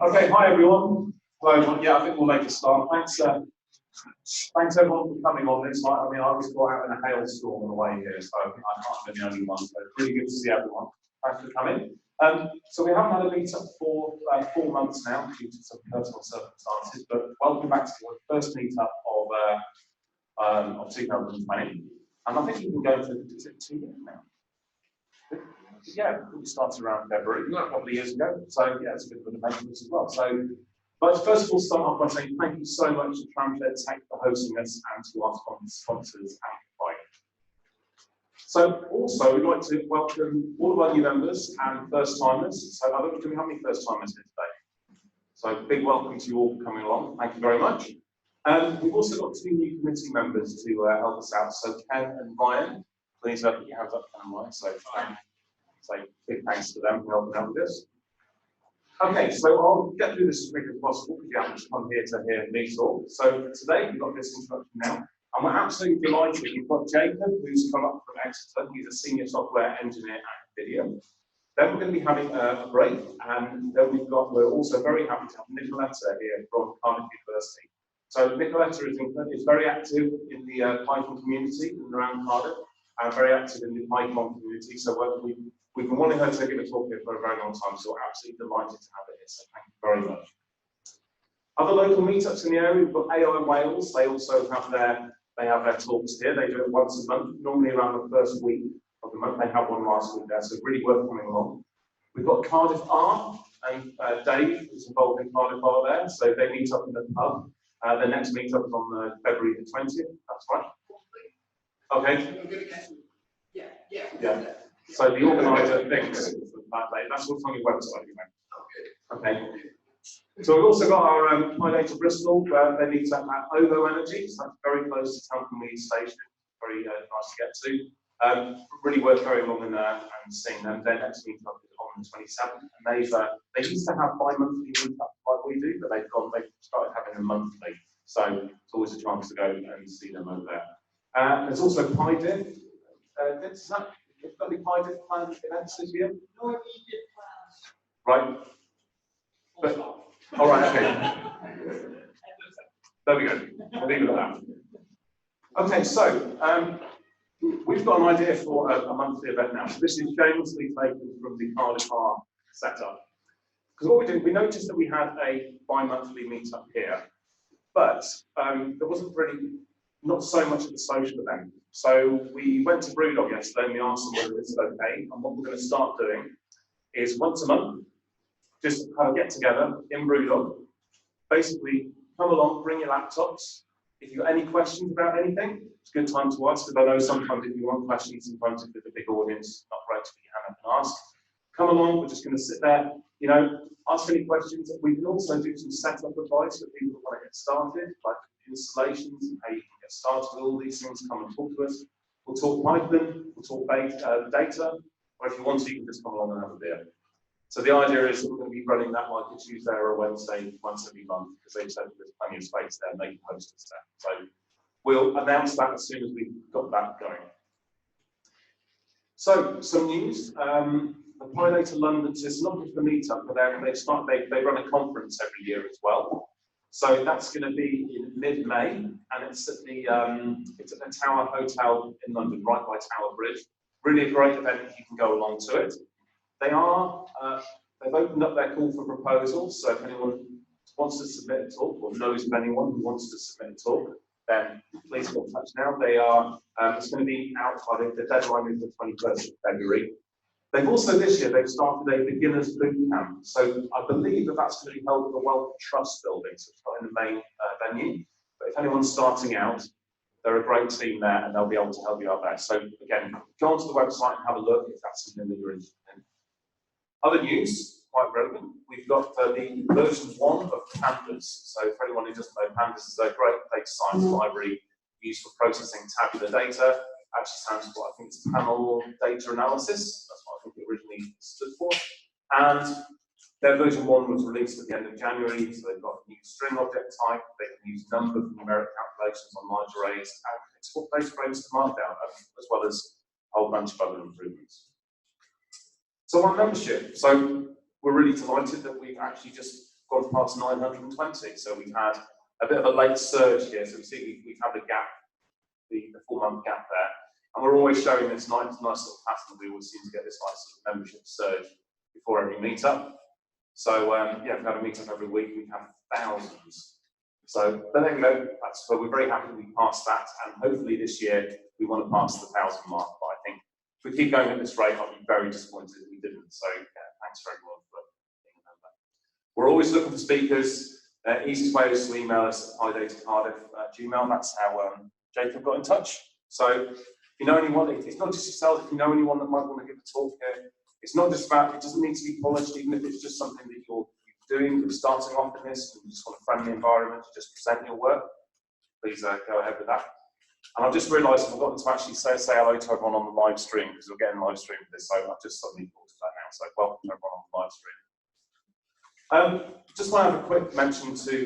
Okay, hi everyone. Hello, yeah, I think we'll make a start. Thanks everyone for coming on this night. I mean, I was caught out in a hailstorm on the way here, so I can't be the only one. So it's really good to see everyone. Thanks for coming. So we haven't had a meetup for 4 months now due to some personal circumstances, but welcome back to the first meetup of 2020. And I think we've been going for, is it 2 years now? Yeah, we started around February, a couple of years ago. So yeah, it's a bit of an event as well. So, but first of all, start off by saying thank you so much to Tramshed Tech for hosting us and to our sponsors, AMPLYFI. So also, we'd like to welcome all of our new members and first timers. So do we have any first timers here today? So big welcome to you all for coming along. Thank you very much. We've also got 2 new committee members to help us out. So Ken and Ryan, please put your hands up, Ken and Ryan. So big thanks to them for helping out with this. Okay, so I'll get through this as quickly as possible because you haven't come here to hear me talk. So today we've got this introduction now, and we're absolutely delighted. We've got Jacob, who's come up from Exeter. He's a senior software engineer at NVIDIA. Then we're going to be having a break, and then we're also very happy to have Nicoletta here from Cardiff University. So Nicoletta is very active in the Python community and around Cardiff, and very active in the Python community. So we've been wanting her to give a talk here for a very long time, so we're absolutely delighted to have her here. So thank you very much. Other local meetups in the area, we've got AI Wales. They also have their talks here. They do it once a month, normally around the first week of the month. They had one last week there, so really worth coming along. We've got Cardiff Art, and Dave is involved in Cardiff Art there, so they meet up in the pub. The next meetup is on February the 20th. That's right. Okay. Yeah. So the organizer thinks that day. That's what's on your website, okay. So we've also got our PyData Bristol, where they meet up at OVO Energy, so that's very close to Tomlinson Station. Very nice to get to. Really worth going along and seeing them. Their next meetup is on the 27th, and they used to have bi-monthly meetups like we do, but they've started having them monthly. So it's always a chance to go and see them over there. There's also PyDiff. Have you got any PyDiff planned events this year? No, we did plans. Right. But, all right, okay. There we go. We'll leave it at that. Okay, so we've got an idea for a monthly event now. So this is shamelessly taken from the Cardiff Art setup. Because what we did, we noticed that we had a bi-monthly meetup here, but there wasn't really not so much of the social event. So we went to Brewdog yesterday and we asked them whether it's okay. And what we're going to start doing is once a month, just have a get together in Brewdog. Basically, come along, bring your laptops. If you've got any questions about anything, it's a good time to ask, because I know sometimes if you want questions, sometimes if there's a big audience, it's not great to put your hand up and ask. Come along, we're just going to sit there, ask any questions. We can also do some setup advice for people who want to get started, like installations and how you can get started with all these things. Come and talk to us. We'll talk Python, we'll talk data, or if you want to, you can just come along and have a beer. So the idea is that we're going to be running that like a Tuesday or a Wednesday once every month, because they said there's plenty of space there and they can host us there. So we'll announce that as soon as we've got that going. So some news. The PyData London, so it's not just the meetup, but they run a conference every year as well. So that's going to be in mid-May, and it's at the Tower Hotel in London, right by Tower Bridge. Really a great event if you can go along to it. They've opened up their call for proposals, so if anyone wants to submit a talk or knows of anyone who wants to submit a talk, then please get in touch now. It's going to be out by the deadline is the 21st of February. They've also this year, they've started a beginners boot camp. So I believe that that's going to be held at the Wealth Trust building, so it's not in the main venue. But if anyone's starting out, they're a great team there and they'll be able to help you out there. So again, go onto the website and have a look if that's something that you're interested in. Other news, quite relevant, we've got the version 1 of Pandas. So for anyone who doesn't know, Pandas is a great data science library used for processing tabular data. Actually stands for, I think it's panel data analysis. That's what I think it originally stood for. And their version 1 was released at the end of January, so they've got a new string object type. They can use number for numeric calculations on large arrays and export data frames to Markdown, as well as a whole bunch of other improvements. So on membership, so we're really delighted that we've actually just gone past 920. So we've had a bit of a late surge here. So we see we've had a gap, the 4-month gap there. And we're always showing this nice little pattern. We always seem to get this nice sort of membership surge before every meetup. So yeah, we've had a meetup every week. We have thousands. So but there we go. So we're very happy we passed that, and hopefully this year we want to pass the 1,000 mark. But I think if we keep going at this rate, I'll be very disappointed if we didn't. So yeah, thanks very much for being a member. We're always looking for speakers. Easiest way is to email us at PyData Cardiff @gmail. That's how Jacob got in touch. So if you know anyone, it's not just yourself. If you know anyone that might want to give a talk here, it's not just about, it doesn't need to be polished, even if it's just something that you're doing, you're starting off in this, and you just want a friendly environment to just present your work, please go ahead with that. And I've just realised I've forgotten to actually say hello to everyone on the live stream, because we're getting live stream for this, so I've just suddenly thought of that now. So welcome to everyone on the live stream. Just want to have a quick mention to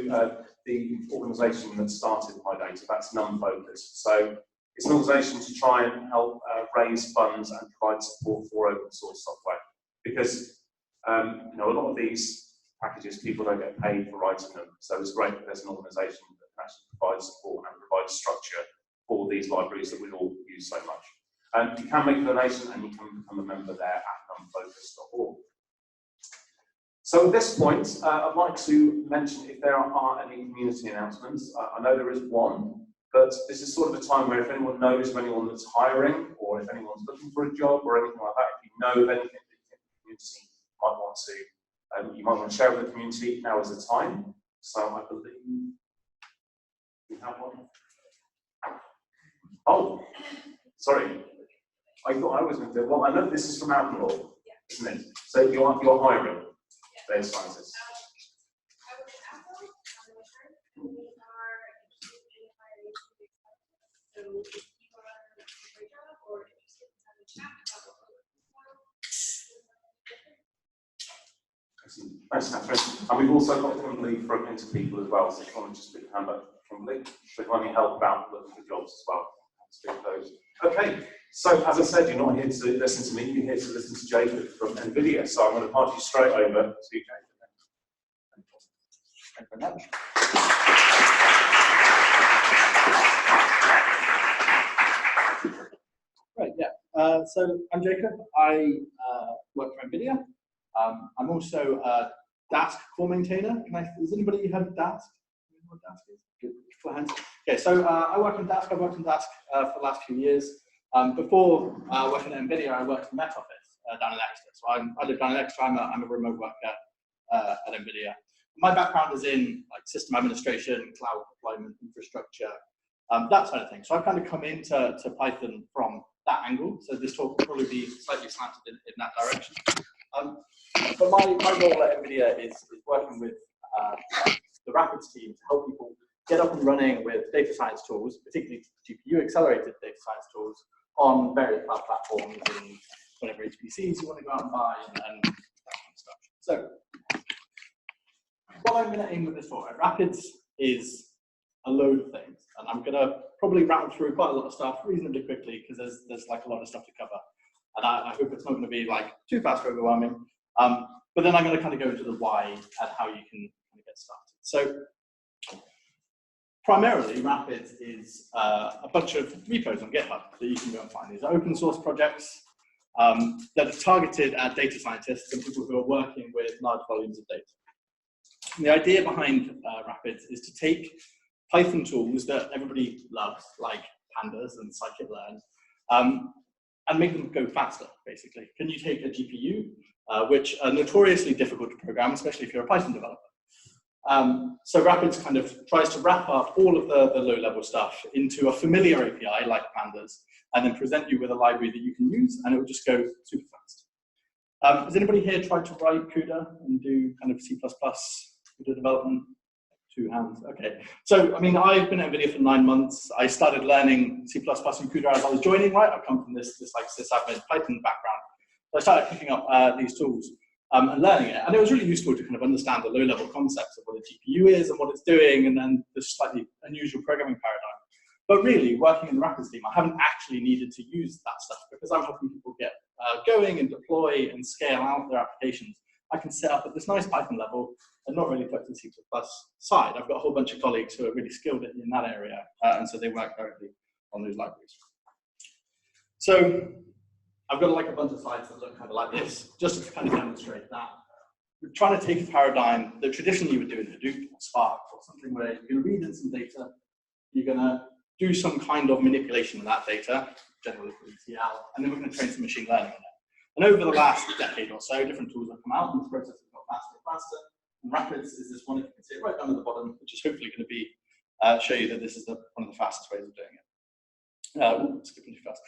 the organisation that started PyData, that's NumFocus. So it's an organisation to try and help raise funds and provide support for open source software, because you know, a lot of these packages people don't get paid for writing them. So it's great that there's an organisation that can actually provide support and provide structure for these libraries that we all use so much. You can make a donation and you can become a member there at numfocus.org. So at this point, I'd like to mention if there are any community announcements. I know there is one, but this is sort of a time where if anyone knows of anyone that's hiring, or if anyone's looking for a job or anything like that, if you know of anything that you think the community might want to, you might want to share with the community, now is the time. So I believe we have one. Oh, sorry. I thought I was going to do, well, I know this is from Admiral, isn't it? So you're hiring data scientists. Thanks, Catherine. And we've also got Kimberly from Interpeople as well, so if you want to just put your hand up, Kimberly, so if you want any help about looking for jobs as well. Those. Okay, so as I said, you're not here to listen to me, you're here to listen to Jacob from NVIDIA, so I'm going to pass you straight over to Jacob. Thank you very much. Right, yeah. So I'm Jacob. I work for NVIDIA. I'm also a Dask core maintainer. Has anybody heard of Dask? You know what Dask is? Good, full hands. Okay, so I work on Dask. I've worked on Dask for the last few years. Before working at NVIDIA, I worked in Met Office down in Exeter. So I live down in Exeter. I'm a remote worker at NVIDIA. My background is in like system administration, cloud deployment, infrastructure, that sort of thing. So I've kind of come into Python from that angle. So this talk will probably be slightly slanted in that direction. But my role at NVIDIA is working with the Rapids team to help people get up and running with data science tools, particularly GPU-accelerated data science tools, on various cloud platforms and whatever HPCs you want to go out and buy and that kind of stuff. So what I'm going to aim with this talk, Rapids is a load of things, and I'm going to probably rattle through quite a lot of stuff reasonably quickly because there's like a lot of stuff to cover, and I hope it's not going to be like too fast or overwhelming. But then I'm going to kind of go into the why and how you can kind of get started. So primarily, Rapids is a bunch of repos on GitHub that you can go and find. These are open source projects that are targeted at data scientists and people who are working with large volumes of data. And the idea behind Rapids is to take Python tools that everybody loves, like pandas and scikit-learn, and make them go faster, basically. Can you take a GPU, which are notoriously difficult to program, especially if you're a Python developer? So Rapids kind of tries to wrap up all of the low-level stuff into a familiar API like pandas, and then present you with a library that you can use, and it will just go super fast. Has anybody here tried to write CUDA and do kind of C++ CUDA development? 2 hands, okay. So, I mean, I've been at NVIDIA for 9 months. I started learning C++ and CUDA as I was joining, right? I've come from this like sysadmin Python background. So I started picking up these tools and learning it. And it was really useful to kind of understand the low-level concepts of what a GPU is and what it's doing, and then the slightly unusual programming paradigm. But really, working in the Rapids team, I haven't actually needed to use that stuff because I'm helping people get going and deploy and scale out their applications I can set up at this nice Python level and not really touch the C++ side. I've got a whole bunch of colleagues who are really skilled in that area, and so they work directly on those libraries. So I've got like a bunch of slides that look kind of like this, just to kind of demonstrate that. We're trying to take a paradigm that traditionally you would do in Hadoop or Spark or something where you're going to read in some data, you're going to do some kind of manipulation of that data, generally for ETL, and then we're going to train some machine learning on it. And over the last decade or so, different tools have come out, and this process has got faster and faster. And Rapids is this one, if you can see it right down at the bottom, which is hopefully going to be show you that this is one of the fastest ways of doing it. Skipping too fast.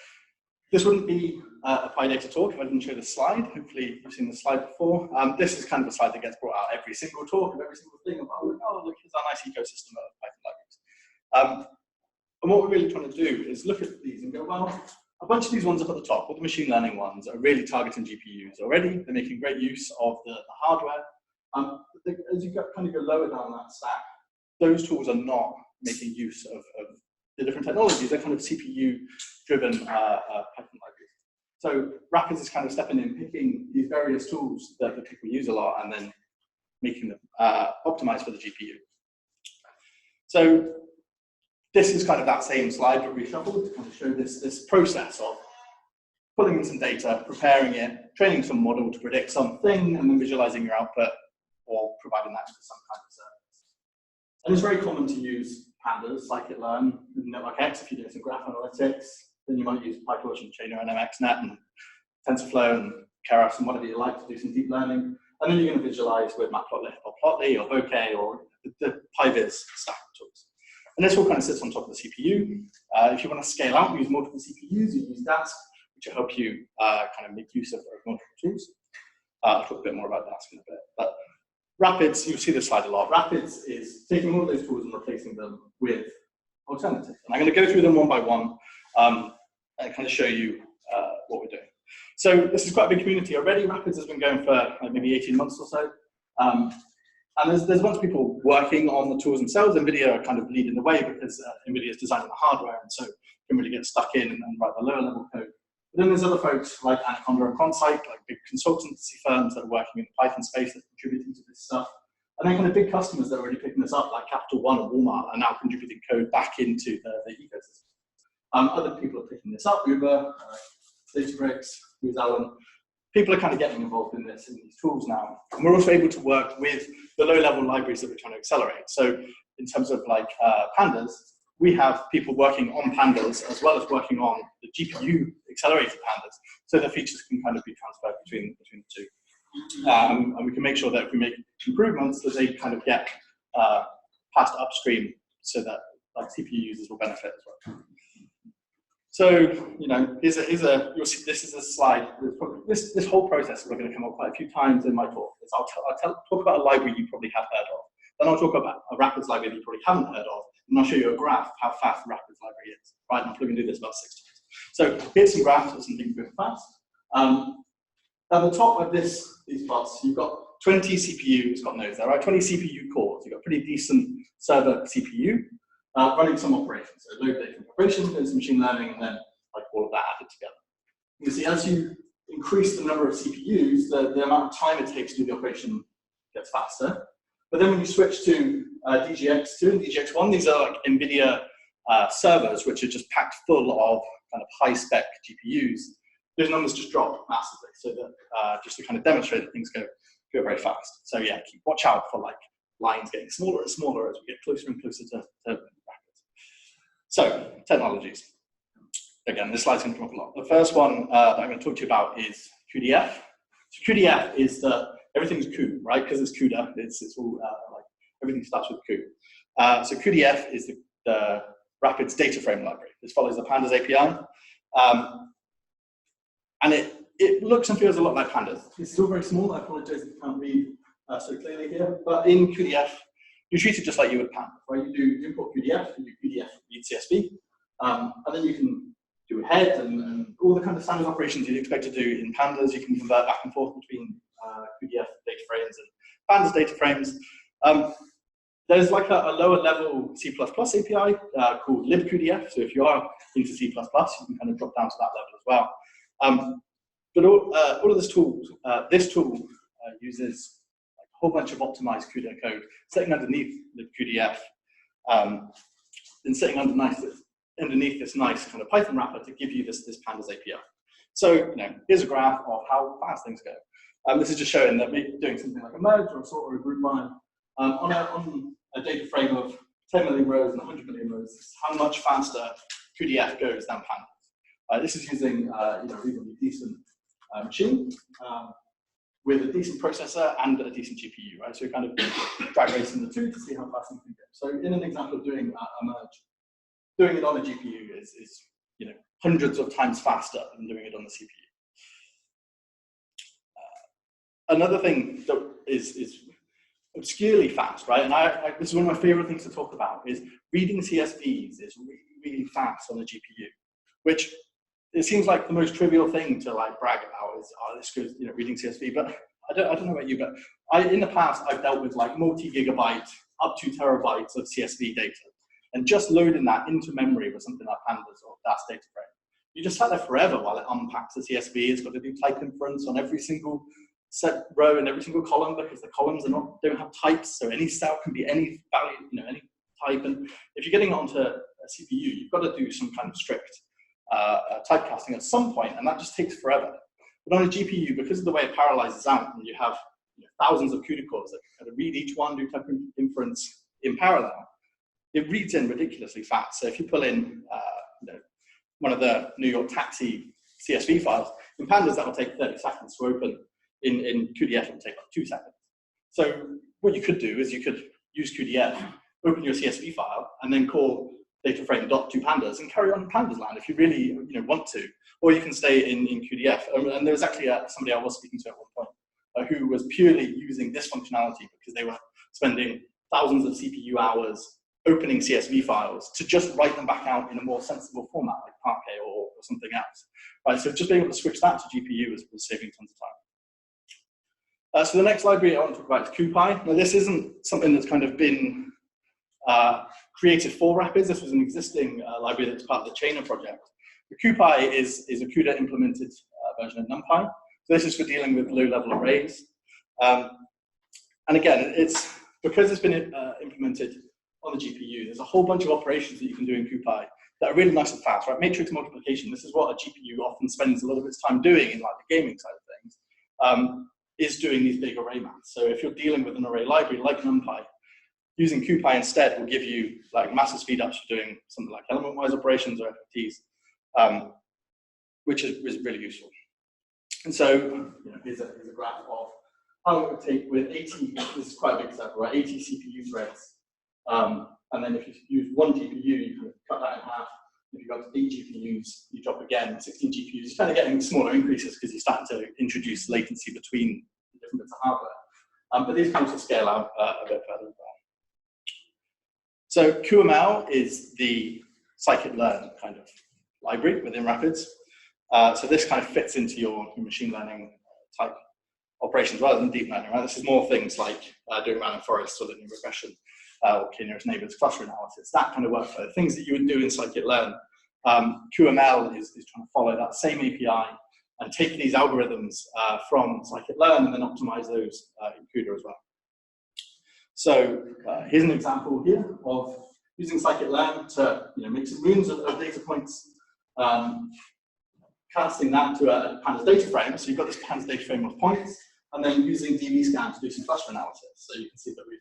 This wouldn't be a PyData talk if I didn't show the slide. Hopefully you've seen the slide before. This is kind of a slide that gets brought out every single talk of every single thing about, oh, look, here's our nice ecosystem of Python libraries. And what we're really trying to do is look at these and go, well, a bunch of these ones up at the top, all the machine learning ones, are really targeting GPUs already. They're making great use of the hardware. As you kind of go lower down that stack, those tools are not making use of the different technologies. They're kind of CPU-driven Python libraries. So Rapids is kind of stepping in, picking these various tools that the people use a lot, and then making them optimized for the GPU. So this is kind of that same slide, but reshuffled to kind of show this process of pulling in some data, preparing it, training some model to predict something, and then visualizing your output or providing that to some kind of service. And it's very common to use pandas, scikit-learn, NetworkX if you're doing some graph analytics. Then you might use PyTorch and Chainer and MXNet and TensorFlow and Keras and whatever you like to do some deep learning. And then you're going to visualize with Matplotlib or Plotly or Bokeh or the PyViz stack of tools. And this all kind of sits on top of the CPU. If you want to scale out, use multiple CPUs, you use Dask, which will help you kind of make use of multiple tools. I'll talk a bit more about Dask in a bit. But Rapids, you'll see this slide a lot. Rapids is taking all of those tools and replacing them with alternatives. And I'm going to go through them one by one and kind of show you what we're doing. So this is quite a big community already. Rapids has been going for like maybe 18 months or so. And there's a bunch of people working on the tools themselves. NVIDIA are kind of leading the way because NVIDIA is designing the hardware, and so can really get stuck in and write the lower level code. But then there's other folks like Anaconda and Consite, like big consultancy firms that are working in the Python space that are contributing to this stuff. And then kind of big customers that are already picking this up, like Capital One and Walmart, are now contributing code back into the ecosystem. Other people are picking this up, Uber, Databricks, Booz Allen. People are kind of getting involved in this, in these tools now. And we're also able to work with the low-level libraries that we're trying to accelerate. So in terms of like pandas, we have people working on pandas as well as working on the GPU accelerated pandas, so the features can kind of be transferred between the two. And we can make sure that if we make improvements, that they kind of get passed upstream so that like CPU users will benefit as well. So, you know, you'll see this is a slide. This whole process is going to come up quite a few times in my talk. I'll talk about a library you probably have heard of. Then I'll talk about a Rapids library that you probably haven't heard of. And I'll show you a graph of how fast the Rapids library is. Right, and I'm probably going to do this about 6 times. So here's some graphs of some things going fast. At the top of these plots, you've got 20 CPUs, got nodes there, right? 20 CPU cores. You've got pretty decent server CPU. Running some operations, so load data operations, doing some machine learning, and then like all of that added together. You can see as you increase the number of CPUs, the amount of time it takes to do the operation gets faster. But then when you switch to DGX2 and DGX1, these are like NVIDIA servers, which are just packed full of kind of high-spec GPUs. Those numbers just drop massively, so that just to kind of demonstrate that things go very fast. So yeah, watch out for like lines getting smaller and smaller as we get closer and closer to Rapids. So, technologies. Again, this slide's going to come up a lot. The first one that I'm going to talk to you about is QDF. So QDF is everything's Q, right? Because it's CUDA, it's all like everything starts with Q. So QDF is the Rapids DataFrame library. This follows the Pandas API. And it looks and feels a lot like Pandas. It's still very small. I apologize if you can't read so clearly here, but in QDF, you treat it just like you would Pandas, right? You do import QDF, you do QDF read CSV, and then you can do a head and all the kind of standard operations you'd expect to do in Pandas. You can convert back and forth between QDF data frames and Pandas data frames. There's like a lower level C++ API called libqdf. So if you are into C++, you can kind of drop down to that level as well. But all of this tool uses like a whole bunch of optimized CUDA code sitting underneath the QDF, and sitting underneath this nice kind of Python wrapper to give you this Pandas API. So, here's a graph of how fast things go. This is just showing that maybe doing something like a merge or a sort or a group by on a data frame of 10 million rows and 100 million rows, this is how much faster QDF goes than Pandas. This is using a reasonably decent machine with a decent processor and a decent GPU, right? So kind of drag racing the two to see how fast things can go. So in an example of doing a merge, doing it on a GPU is hundreds of times faster than doing it on the CPU. Another thing that is obscurely fast, right? And this is one of my favorite things to talk about, is reading CSVs is really, really fast on the GPU, which it seems like the most trivial thing to like brag about is, oh, this goes, reading CSV. But I don't know about you, but in the past, I've dealt with like multi-gigabyte, up to terabytes of CSV data. And just loading that into memory with something like Pandas or that's DataFrame, you just sat there forever while it unpacks the CSV. It's got to do type inference on every single set row and every single column because the columns don't have types, so any cell can be any value, any type. And if you're getting it onto a CPU, you've got to do some kind of strict typecasting at some point, and that just takes forever. But on a GPU, because of the way it parallelizes out, and you have thousands of CUDA cores that kind of read each one, do type inference in parallel, it reads in ridiculously fast. So if you pull in one of the New York taxi CSV files, in Pandas that will take 30 seconds to open. In QDF, it will take like 2 seconds. So what you could do is you could use QDF, open your CSV file, and then call dataframe.toPandas and carry on in Pandas land if you really want to. Or you can stay in QDF. And there was actually somebody I was speaking to at one point who was purely using this functionality because they were spending thousands of CPU hours opening CSV files to just write them back out in a more sensible format like Parquet or something else. Right, so just being able to switch that to GPU was saving tons of time. So the next library I want to talk about is CoopI. Now this isn't something that's kind of been created for Rapids. This was an existing library that's part of the Chainer project. The CoopI is a CUDA implemented version of NumPy. So this is for dealing with low-level arrays. And again, it's because it's been implemented on the GPU, there's a whole bunch of operations that you can do in CoopI that are really nice and fast, right? Matrix multiplication, this is what a GPU often spends a lot of its time doing in like the gaming side of things, is doing these big array maths. So if you're dealing with an array library like NumPy, using CoopI instead will give you like massive speed ups for doing something like element-wise operations or FFTs, which is really useful. And so here's a graph of how it would take with 80, this is quite a big example, right? 80 CPU threads. And then if you use one GPU, you can cut that in half. If you've got 8 GPUs, you drop again, 16 GPUs. You're kind of getting smaller increases because you're starting to introduce latency between different bits of hardware. But these kind of scale out a bit further as well. So QML is the scikit-learn kind of library within Rapids. So this kind of fits into your machine learning type operations rather than deep learning, right? This is more things like doing random forests or linear regression or k-nearest neighbors cluster analysis, that kind of workflow, things that you would do in scikit-learn. QML is trying to follow that same API and take these algorithms from scikit-learn and then optimize those in CUDA as well. So here's an example here of using scikit-learn to make some moons of data points, casting that to a Pandas data frame. So you've got this Pandas data frame of points, and then using dbScan to do some cluster analysis. So you can see that we've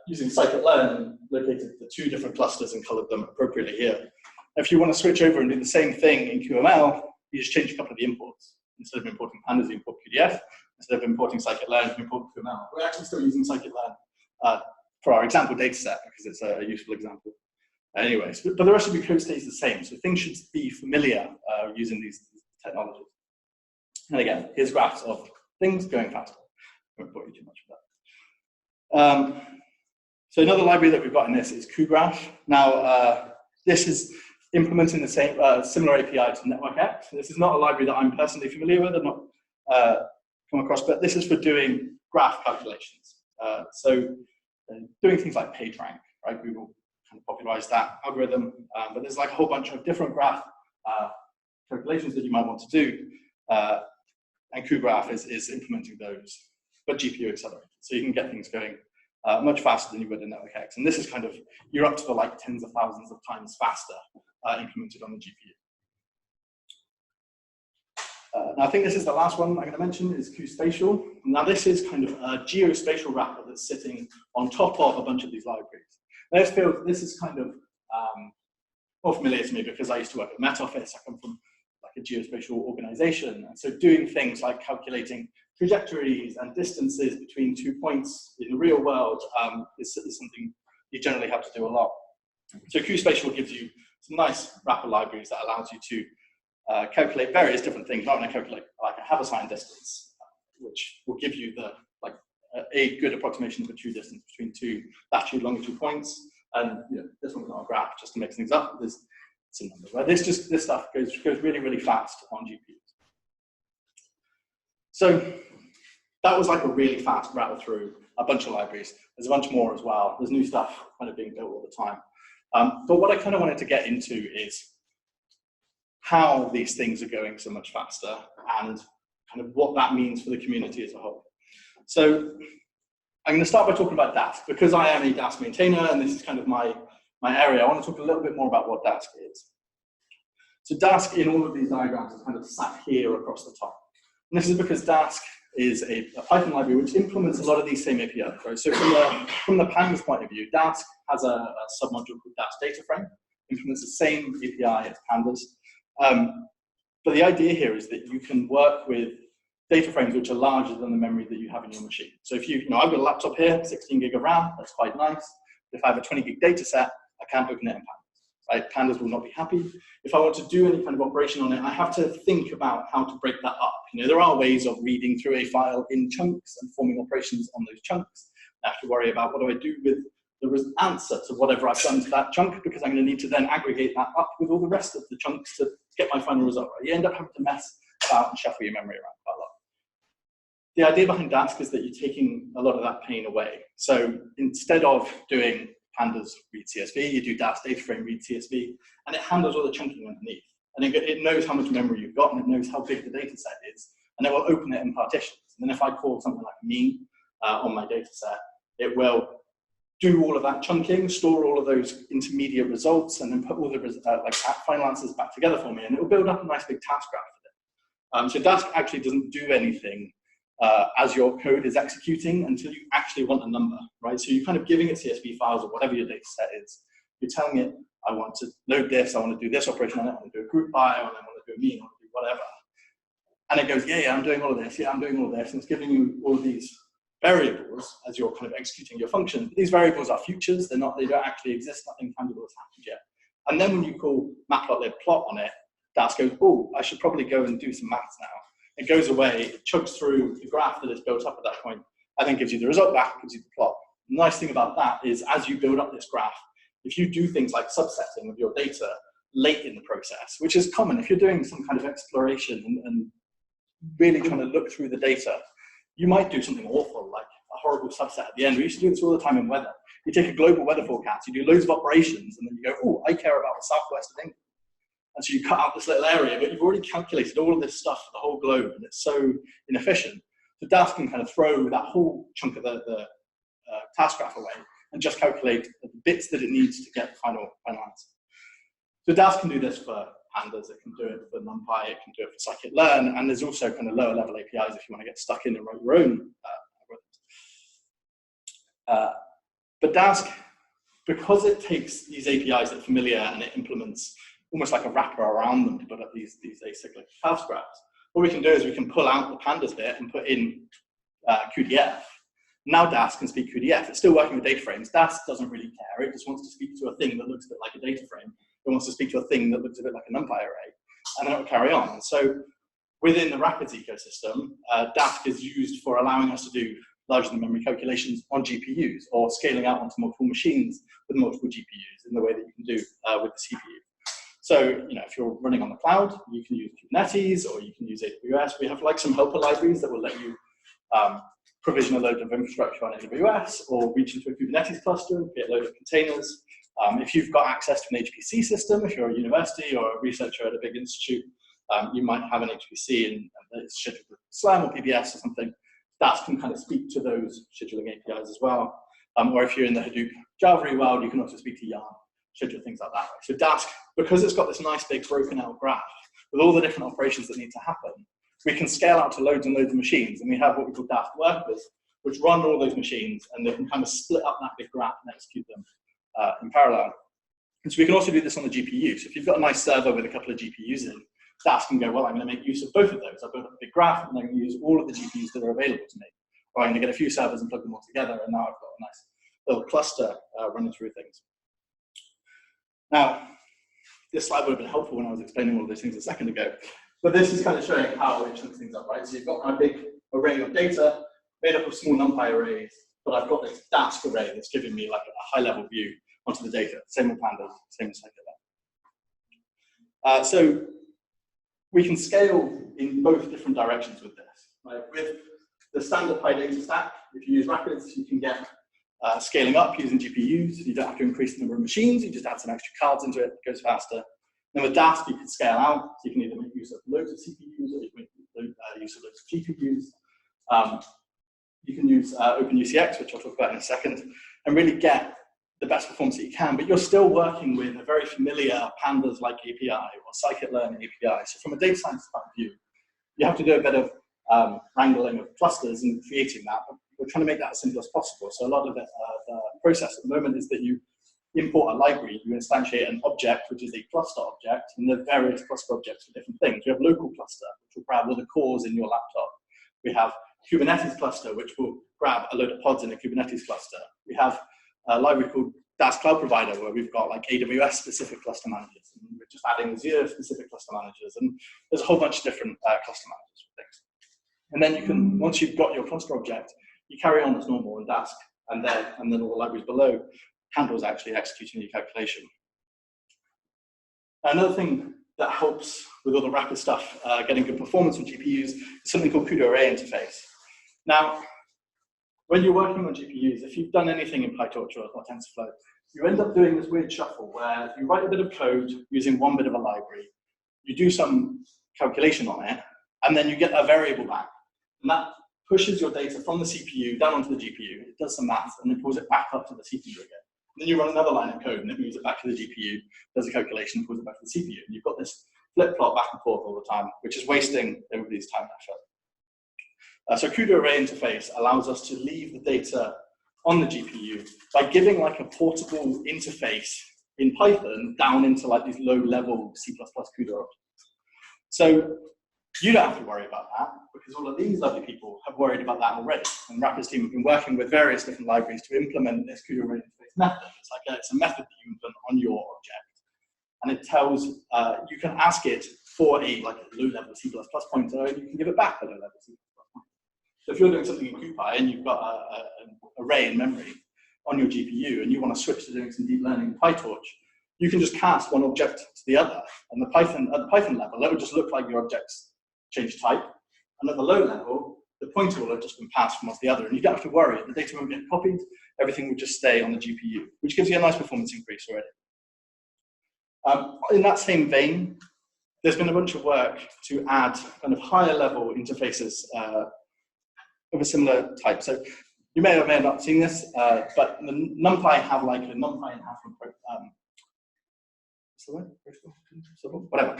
using scikit-learn located the 2 different clusters and colored them appropriately here. If you want to switch over and do the same thing in QML, you just change a couple of the imports. Instead of importing Pandas, you import QDF. Instead of importing scikit-learn, you import QML. We're actually still using scikit-learn for our example dataset because it's a useful example. Anyways, but the rest of your code stays the same. So things should be familiar using these technologies. And again, here's graphs of things going faster. I won't bore you too much with that. So another library that we've got in this is CoUGraph. Now, this is implementing the same similar API to NetworkX. This is not a library that I'm personally familiar with. I've not come across, but this is for doing graph calculations. So doing things like PageRank, right? Google kind of popularized that algorithm, but there's like a whole bunch of different graph calculations that you might want to do, and CoUGraph is implementing those but GPU accelerated. So you can get things going much faster than you would in NetworkX. And this is kind of, you're up to the like tens of thousands of times faster implemented on the GPU. Now I think this is the last one I'm going to mention is CoSpatial. Now this is kind of a geospatial wrapper that's sitting on top of a bunch of these libraries. Now this is kind of more familiar to me because I used to work at Met Office. I come from like a geospatial organization. And so doing things like calculating trajectories and distances between 2 points in the real world is something you generally have to do a lot. So CoSpatial gives you some nice wrapper libraries that allows you to calculate various different things. I'm going to calculate like a haversine distance, which will give you the a good approximation of the true distance between two latitude longitude points. And this one's not a graph, just to mix things up. There's some numbers. But this stuff goes really, really fast on GPUs. So that was like a really fast rattle through a bunch of libraries. There's a bunch more as well. There's new stuff kind of being built all the time. But what I kind of wanted to get into is how these things are going so much faster and kind of what that means for the community as a whole. So I'm going to start by talking about Dask. Because I am a Dask maintainer and this is kind of my area, I want to talk a little bit more about what Dask is. So Dask in all of these diagrams is kind of sat here across the top. And this is because Dask is a Python library which implements a lot of these same APIs. Right? So from the pandas point of view, Dask has a submodule called Dask DataFrame, implements the same API as pandas. But the idea here is that you can work with data frames which are larger than the memory that you have in your machine. So if I've got a laptop here, 16 gig of RAM, that's quite nice. If I have a 20 gig data set, I can't open it in pandas. Right? Pandas will not be happy. If I want to do any kind of operation on it, I have to think about how to break that up. There are ways of reading through a file in chunks and forming operations on those chunks. I have to worry about what do I do with the answer to whatever I've done to that chunk, because I'm going to need to then aggregate that up with all the rest of the chunks to get my final result. Right? You end up having to mess about and shuffle your memory around quite a lot. The idea behind Dask is that you're taking a lot of that pain away. So instead of doing pandas read CSV, you do Dask DataFrame read CSV, and it handles all the chunking underneath. And it knows how much memory you've got, and it knows how big the data set is, and it will open it in partitions. And then if I call something like mean on my data set, it will do all of that chunking, store all of those intermediate results, and then put all the final answers back together for me, and it will build up a nice big task graph for it. So Dask actually doesn't do anything as your code is executing until you actually want a number, right? So you're kind of giving it CSV files or whatever your data set is. You're telling it, I want to load this, I want to do this operation on it, I want to do a group by, I want to do a mean, I want to do whatever. And it goes, yeah, I'm doing all of this, yeah, I'm doing all of this, and it's giving you all of these variables as you're kind of executing your function. But these variables are futures, they don't actually exist, nothing tangible has happened yet. And then when you call matplotlib plot on it, Dask goes, oh, I should probably go and do some maths now. It goes away, it chugs through the graph that it's built up at that point, and then gives you the result back, gives you the plot. The nice thing about that is as you build up this graph, if you do things like subsetting of your data late in the process, which is common if you're doing some kind of exploration and really trying to look through the data, you might do something awful, like a horrible subset at the end. We used to do this all the time in weather. You take a global weather forecast, you do loads of operations, and then you go, oh, I care about the southwest of England. And so you cut out this little area, but you've already calculated all of this stuff for the whole globe, and it's so inefficient. So Dask can kind of throw that whole chunk of the task graph away and just calculate the bits that it needs to get the final answer. So Dask can do this for pandas, it can do it for NumPy, it can do it for Scikit-Learn, and there's also kind of lower level APIs if you want to get stuck in and write your own algorithms. But Dask, because it takes these APIs that are familiar and it implements almost like a wrapper around them to put up these acyclic task graphs, what we can do is we can pull out the pandas bit and put in QDF. Now Dask can speak QDF. It's still working with data frames. Dask doesn't really care. It just wants to speak to a thing that looks a bit like a data frame. It wants to speak to a thing that looks a bit like a NumPy array, and then it will carry on. And so within the Rapids ecosystem, Dask is used for allowing us to do larger than memory calculations on GPUs, or scaling out onto multiple machines with multiple GPUs in the way that you can do with the CPU. So, if you're running on the cloud, you can use Kubernetes or you can use AWS. We have like some helper libraries that will let you provision a load of infrastructure on AWS or reach into a Kubernetes cluster and create a load of containers. If you've got access to an HPC system, if you're a university or a researcher at a big institute, you might have an HPC and it's scheduled with SLAM or PBS or something. Dask can kind of speak to those scheduling APIs as well. Or if you're in the Hadoop Java world, you can also speak to Yarn, schedule things like that. So Dask, because it's got this nice big broken out graph with all the different operations that need to happen, we can scale out to loads and loads of machines. And we have what we call Dask workers, which run all those machines, and they can kind of split up that big graph and execute them in parallel. And so we can also do this on the GPU. So if you've got a nice server with a couple of GPUs in, Dask can go, well, I'm going to make use of both of those. I've built up a big graph, and I'm going to use all of the GPUs that are available to me. Or I'm going to get a few servers and plug them all together, and now I've got a nice little cluster running through things. Now, this slide would have been helpful when I was explaining all of those things a second ago, but this is kind of showing how it chunks things up, right? So you've got my big array of data made up of small NumPy arrays, but I've got this Dask array that's giving me like a high-level view onto the data. Same with Pandas, same with CcikitLearn. So we can scale in both different directions with this. Right? With the standard PyData stack, if you use Rapids, you can get scaling up using GPUs. You don't have to increase the number of machines. You just add some extra cards into it. It goes faster. Then with Dask, you can scale out. So you can either make use of loads of CPUs or you can make use of loads of GPUs. You can use OpenUCX, which I'll talk about in a second, and really get the best performance that you can, but you're still working with a very familiar Pandas-like API or Scikit-Learn API. So from a data science point of view, you have to do a bit of wrangling of clusters and creating that. We're trying to make that as simple as possible. So a lot of it, the process at the moment is that you import a library, you instantiate an object, which is a cluster object, and there are various cluster objects for different things. We have local cluster, which will grab all the cores in your laptop. We have Kubernetes cluster, which will grab a load of pods in a Kubernetes cluster. We have a library called Dask Cloud Provider, where we've got like AWS-specific cluster managers, and we're just adding Azure-specific cluster managers, and there's a whole bunch of different cluster managers for things. And then you can, once you've got your cluster object, you carry on as normal in Dask, and then all the libraries below handles actually executing your calculation. Another thing that helps with all the rapid stuff, getting good performance on GPUs, is something called CUDA array interface. Now, when you're working on GPUs, if you've done anything in PyTorch or TensorFlow, you end up doing this weird shuffle where you write a bit of code using one bit of a library, you do some calculation on it, and then you get a variable back. And that pushes your data from the CPU down onto the GPU, it does some math, and then pulls it back up to the CPU again. And then you run another line of code, and it moves it back to the GPU, does a calculation, and pulls it back to the CPU. And you've got this flip-flop back and forth all the time, which is wasting everybody's time and effort. So CUDA array interface allows us to leave the data on the GPU by giving like a portable interface in Python down into like these low-level C++ CUDA objects. So you don't have to worry about that because all of these lovely people have worried about that already. And Rapids team have been working with various different libraries to implement this CUDA array interface method. It's a method that you implement on your object, and it tells you can ask it for a low-level C++ pointer, and you can give it back a low-level C++ pointer. So if you're doing something in CoopI and you've got an array in memory on your GPU and you want to switch to doing some deep learning in PyTorch, you can just cast one object to the other. And at the Python level, it will just look like your objects change type. And at the low level, the pointer will have just been passed from one to the other. And you don't have to worry, the data won't get copied, everything will just stay on the GPU, which gives you a nice performance increase already. In that same vein, there's been a bunch of work to add kind of higher level interfaces of a similar type. So you may or may not have seen this, but the NumPy have like a NumPy enhancement whatever.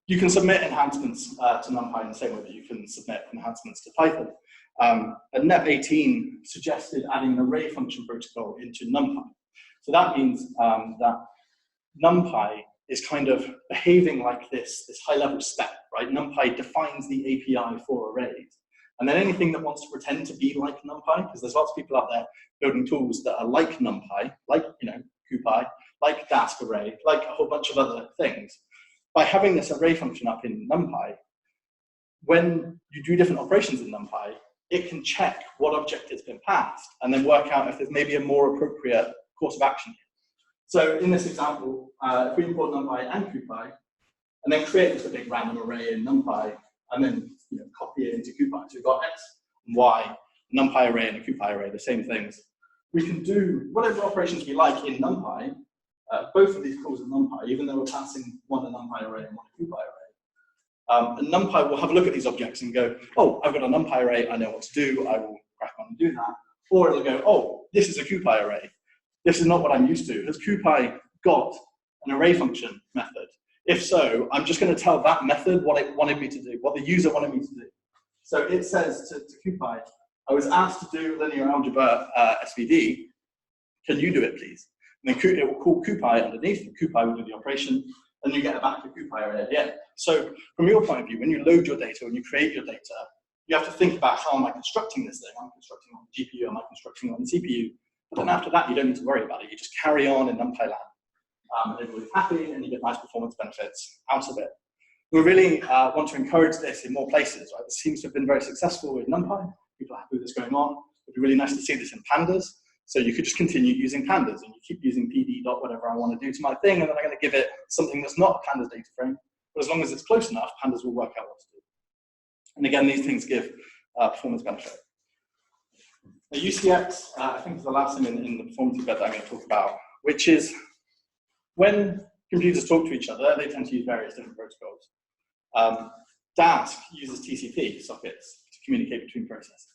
You can submit enhancements to NumPy in the same way that you can submit enhancements to Python. And NEP 18 suggested adding an array function protocol into NumPy. So that means that NumPy is kind of behaving like this high-level step, right? NumPy defines the API for arrays. And then anything that wants to pretend to be like NumPy, because there's lots of people out there building tools that are like NumPy, like CoopI, like Dask array, like a whole bunch of other things. By having this array function up in NumPy, when you do different operations in NumPy, it can check what object it's been passed and then work out if there's maybe a more appropriate course of action here. So in this example, if we import NumPy and CoopI, and then create just a big random array in NumPy, and then copy it into CoopI. So we've got X and Y, NumPy array and a CoopI array, the same things. We can do whatever operations we like in NumPy, both of these calls in NumPy, even though we're passing one a NumPy array and one a CoopI array. And NumPy will have a look at these objects and go, oh, I've got a NumPy array, I know what to do, I will crack on and do that. Or it'll go, oh, this is a CoopI array. This is not what I'm used to. Has CoopI got an array function method? If so, I'm just going to tell that method what it wanted me to do, what the user wanted me to do. So it says to CoopI, I was asked to do linear algebra SVD. Can you do it, please? And then it will call CoopI underneath, and CoopI will do the operation, and you get back to CoopI array at the end. So from your point of view, when you load your data, when you create your data, you have to think about how am I constructing this thing? Am I constructing on the GPU? Am I constructing on the CPU? But then after that, you don't need to worry about it. You just carry on in NumPy land. And everybody's happy, and you get nice performance benefits out of it. We really want to encourage this in more places. Right? This seems to have been very successful with NumPy. People are happy with this going on. It'd be really nice to see this in pandas. So you could just continue using pandas, and you keep using pd dot whatever I want to do to my thing, and then I'm going to give it something that's not a pandas data frame. But as long as it's close enough, pandas will work out what to do. And again, these things give performance benefit. The UCX, I think, is the last thing in the performance bit that I'm going to talk about, which is when computers talk to each other, they tend to use various different protocols. Dask uses TCP sockets to communicate between processes.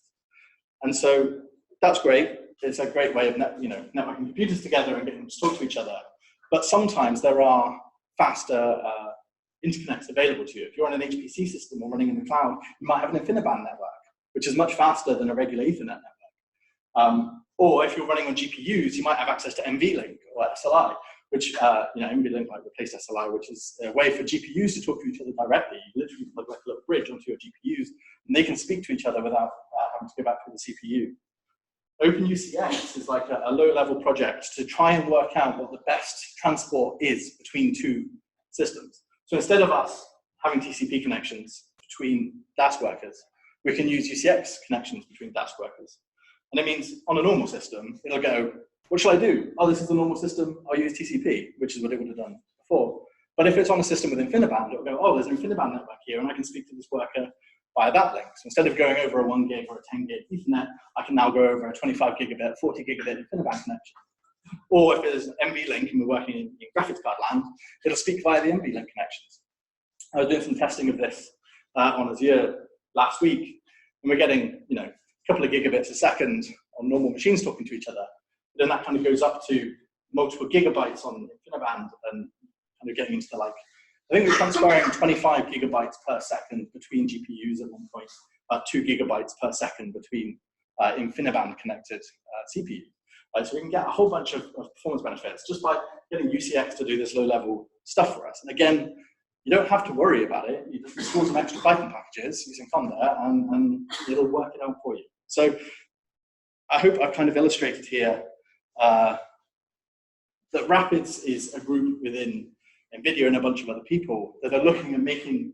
And so that's great. It's a great way of networking computers together and getting them to talk to each other. But sometimes there are faster interconnects available to you. If you're on an HPC system or running in the cloud, you might have an InfiniBand network, which is much faster than a regular Ethernet network. Or if you're running on GPUs, you might have access to NVLink or SLI, which NVLink like replaced SLI, which is a way for GPUs to talk to each other directly. You literally plug like a little bridge onto your GPUs, and they can speak to each other without having to go back to the CPU. OpenUCX is like a low-level project to try and work out what the best transport is between two systems. So instead of us having TCP connections between Dask workers, we can use UCX connections between Dask workers. And it means on a normal system, it'll go, what shall I do? Oh, this is the normal system, I'll use TCP, which is what it would have done before. But if it's on a system with InfiniBand, it'll go, oh, there's an InfiniBand network here, and I can speak to this worker via that link. So instead of going over a 1 gig or a 10 gig Ethernet, I can now go over a 25 gigabit, 40 gigabit InfiniBand connection. Or if there's an NVLink and we're working in graphics card land, it'll speak via the NVLink connections. I was doing some testing of this on Azure last week, and we're getting a couple of gigabits a second on normal machines talking to each other. Then that kind of goes up to multiple gigabytes on InfiniBand and kind of getting into the I think we're transferring 25 gigabytes per second between GPUs at one point, about 2 gigabytes per second between InfiniBand connected CPU. So we can get a whole bunch of performance benefits just by getting UCX to do this low-level stuff for us. And again, you don't have to worry about it. You just install some extra Python packages using Conda, and it'll work it out for you. So I hope I've kind of illustrated here that Rapids is a group within NVIDIA and a bunch of other people that are looking at making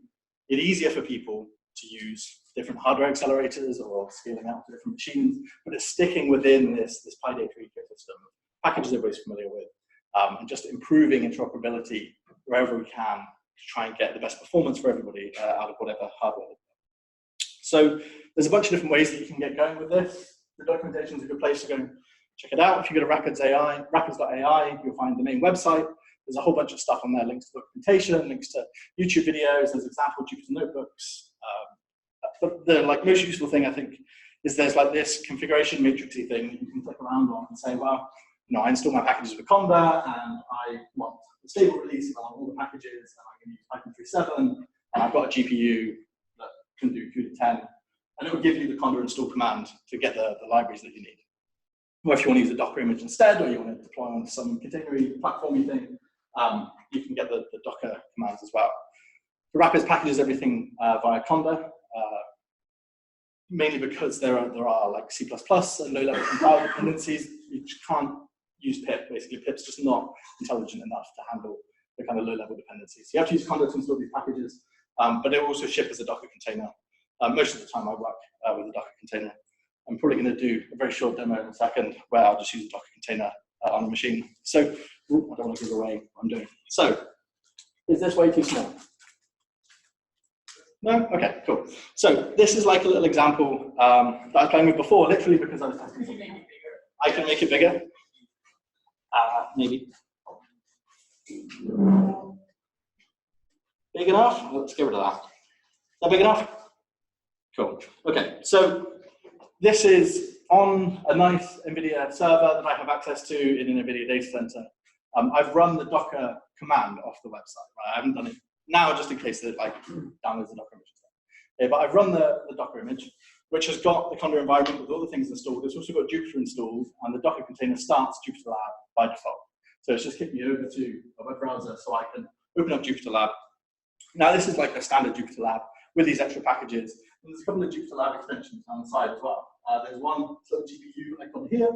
it easier for people to use different hardware accelerators or scaling out to different machines, but it's sticking within this PyData ecosystem, packages everybody's familiar with, and just improving interoperability wherever we can to try and get the best performance for everybody out of whatever hardware. So there's a bunch of different ways that you can get going with this. The documentation is a good place to go and check it out. If you go to rapids.ai, you'll find the main website. There's a whole bunch of stuff on there, links to documentation, links to YouTube videos, there's example Jupyter notebooks. But the most useful thing, I think, is there's this configuration matrixy thing that you can click around on and say, well, I install my packages with Conda, and I want a stable release on all the packages, and I'm going to use Python 3.7, and I've got a GPU that can do 2 to 10, and it will give you the Conda install command to get the libraries that you need. Or if you want to use a Docker image instead, or you want to deploy on some containery platformy thing, you can get the Docker commands as well. The Rapids packages everything via Conda, mainly because there are like C++ and low-level compile dependencies. You just can't use pip. Basically, pip's just not intelligent enough to handle the kind of low-level dependencies. You have to use Conda to install these packages, but they also ship as a Docker container. Most of the time I work with a Docker container. I'm probably going to do a very short demo in a second where I'll just use a Docker container on the machine. So, I don't want to give away what I'm doing. So, is this way too small? No? Okay, cool. So, this is like a little example that I was playing with before, literally because I was testing something. I can make it bigger. Maybe. Big enough? Let's get rid of that. that big enough? Cool. Okay, so this is on a nice NVIDIA server that I have access to in an NVIDIA data center. I've run the Docker command off the website. Right? I haven't done it now just in case it like downloads the Docker image. Okay, but I've run the Docker image, which has got the Conda environment with all the things installed. It's also got Jupyter installed, and the Docker container starts Jupyter Lab by default. So it's just kicked me over to a web browser so I can open up Jupyter Lab. Now this is like a standard Jupyter Lab with these extra packages. And there's a couple of Jupyter Lab extensions on the side as well. There's one little GPU icon here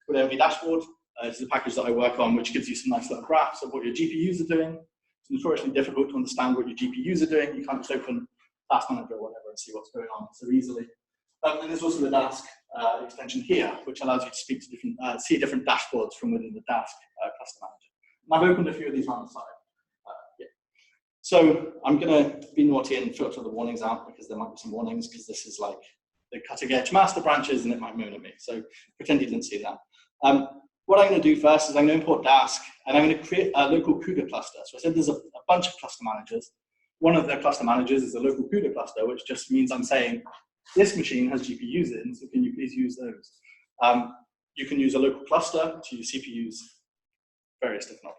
with MV Dashboard. This is a package that I work on, which gives you some nice little graphs of what your GPUs are doing. It's notoriously difficult to understand what your GPUs are doing. You can't just open Task Manager or whatever and see what's going on so easily. And there's also the Dask extension here, which allows you to speak to different, see different dashboards from within the Dask cluster manager. And I've opened a few of these on the side. Yeah. So I'm going to be naughty and filter the warnings out because there might be some warnings because this is like the cutting edge master branches and it might moan at me. So pretend you didn't see that. What I'm going to do first is I'm going to import Dask and I'm going to create a local CUDA cluster. So I said there's a bunch of cluster managers. One of the cluster managers is a local CUDA cluster, which just means I'm saying this machine has GPUs in, so can you please use those? You can use a local cluster to use CPUs, various different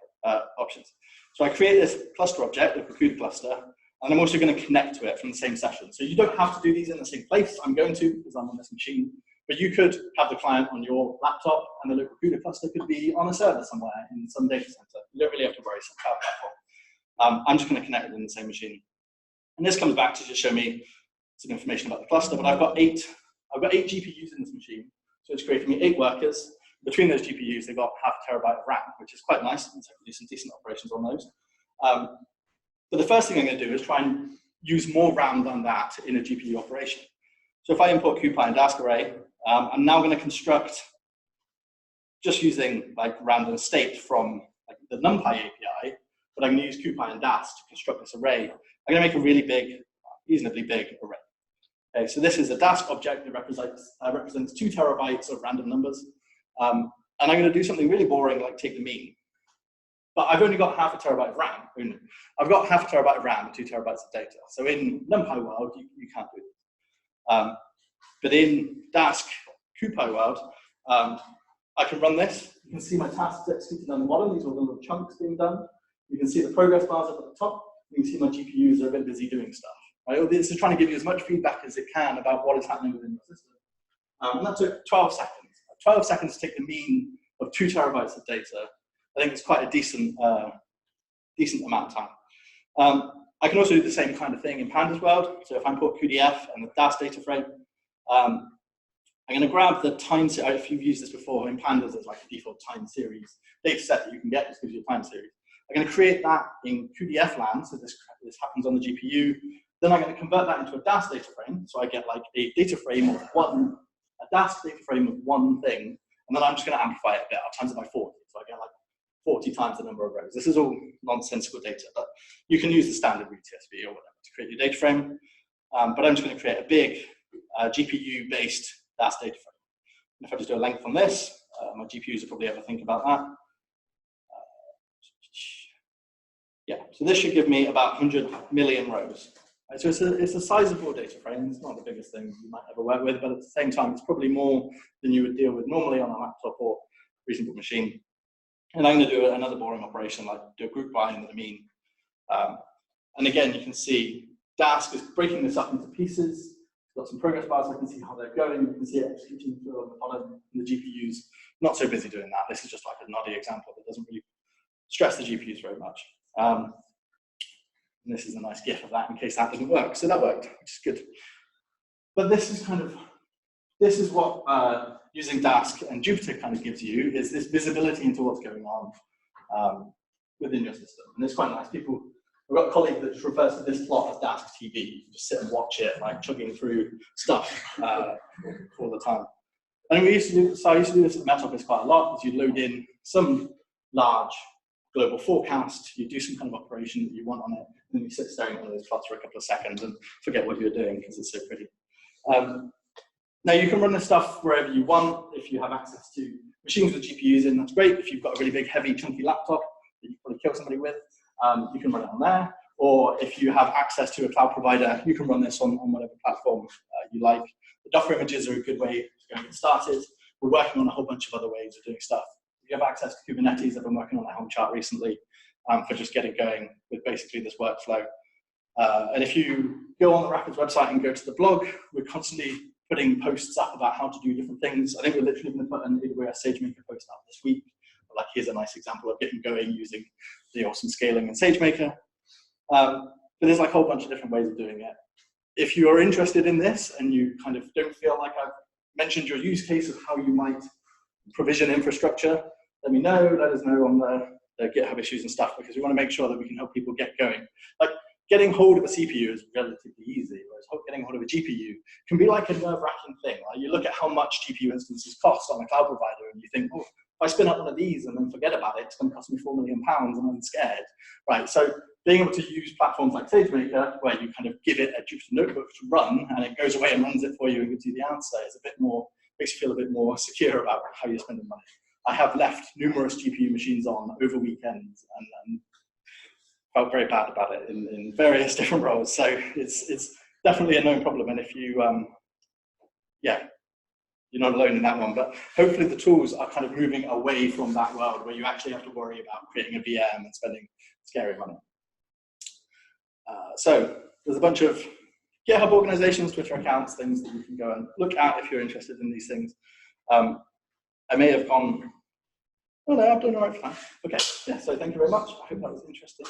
options. So I create this cluster object, local CUDA cluster, and I'm also going to connect to it from the same session. So you don't have to do these in the same place. I'm going to because I'm on this machine. But you could have the client on your laptop and the local CUDA cluster could be on a server somewhere in some data center. You don't really have to worry about platform. I'm just going to connect it in the same machine. And this comes back to just show me some information about the cluster, but I've got eight GPUs in this machine. So it's creating me 8 workers. Between those GPUs, they've got ½ terabyte of RAM, which is quite nice, and so I can do some decent operations on those. But the first thing I'm going to do is try and use more RAM than that in a GPU operation. So if I import CoopI and Dask array, I'm now going to construct, just using like random state from like the NumPy API, but I'm going to use CoopI and Dask to construct this array. I'm going to make a really big, reasonably big array. Okay, so this is a Dask object that represents 2 terabytes of random numbers. And I'm going to do something really boring, like take the mean. But I've only got ½ terabyte of RAM. I've got ½ terabyte of RAM and 2 terabytes of data. So in NumPy world, you can't do this. But in Dask CoopI world, I can run this. You can see my tasks executed on the bottom. These are the little chunks being done. You can see the progress bars up at the top. You can see my GPUs are a bit busy doing stuff. Right? This is trying to give you as much feedback as it can about what is happening within your system. And that took 12 seconds. 12 seconds to take the mean of 2 terabytes of data. I think it's quite a decent amount of time. I can also do the same kind of thing in Pandas world. So if I import QDF and the Dask data frame, I'm going to grab the time series. If you've used this before, in Pandas, there's like a default time series data set that you can get. This gives you a time series. I'm going to create that in QDF land. So this happens on the GPU. Then I'm going to convert that into a Dask data frame. So I get like a data frame of a Dask data frame of one thing. And then I'm just going to amplify it a bit. I'll times it by 40. So I get like 40 times the number of rows. This is all nonsensical data, but you can use the standard root TSV or whatever to create your data frame. But I'm just going to create a big GPU-based Dask data frame. And if I just do a length on this, my GPUs will probably ever think about that. Yeah, so this should give me about 100 million rows. Right, so it's a sizable data frame. It's not the biggest thing you might ever work with, but at the same time, it's probably more than you would deal with normally on a laptop or reasonable machine. And I'm going to do another boring operation, like do a group by and then a mean. And again, you can see Dask is breaking this up into pieces. It's got some progress bars, so I can see how they're going. You can see it executing through on the bottom, and the GPUs not so busy doing that. This is just like a noddy example that doesn't really stress the GPUs very much. And this is a nice GIF of that in case that doesn't work. So that worked, which is good. But this is what using Dask and Jupyter kind of gives you, is this visibility into what's going on within your system. And it's quite nice. I've got a colleague that just refers to this plot as Dask TV. You can just sit and watch it, like chugging through stuff all the time. And I used to do this at the Met Office quite a lot, is you load in some large global forecast, you do some kind of operation that you want on it, and then you sit staring at one of those plots for a couple of seconds and forget what you're doing because it's so pretty. Now you can run this stuff wherever you want. If you have access to machines with GPUs in, that's great. If you've got a really big, heavy, chunky laptop that you probably kill somebody with, you can run it on there. or if you have access to a cloud provider, you can run this on whatever platform you like. The Docker images are a good way to get started. We're working on a whole bunch of other ways of doing stuff. If you have access to Kubernetes, I've been working on a Helm chart recently for just getting going with basically this workflow. And if you go on the Rapids website and go to the blog, we're constantly putting posts up about how to do different things. I think we're literally going to put an AWS SageMaker post up this week. Like, here's a nice example of getting going using the awesome scaling in SageMaker. But there's like a whole bunch of different ways of doing it. If you are interested in this and you kind of don't feel like I've mentioned your use case of how you might provision infrastructure, let me know, let us know on the GitHub issues and stuff, because we want to make sure that we can help people get going. Like, getting hold of a CPU is relatively easy, whereas getting hold of a GPU can be like a nerve-wracking thing. Right? You look at how much GPU instances cost on a cloud provider, and you think, oh, if I spin up one of these and then forget about it, it's going to cost me £4 million, and I'm scared. Right? So being able to use platforms like SageMaker, where you kind of give it a Jupyter notebook to run, and it goes away and runs it for you and gives you the answer, is a bit more, makes you feel a bit more secure about how you're spending money. I have left numerous GPU machines on over weekends and felt very bad about it in various different roles. So it's definitely a known problem. And if you, yeah, you're not alone in that one. But hopefully the tools are kind of moving away from that world where you actually have to worry about creating a VM and spending scary money. So there's a bunch of GitHub organizations, Twitter accounts, things that you can go and look at if you're interested in these things. I may have gone, oh no, I'm doing all right for time. Okay, yeah, so thank you very much. I hope that was interesting.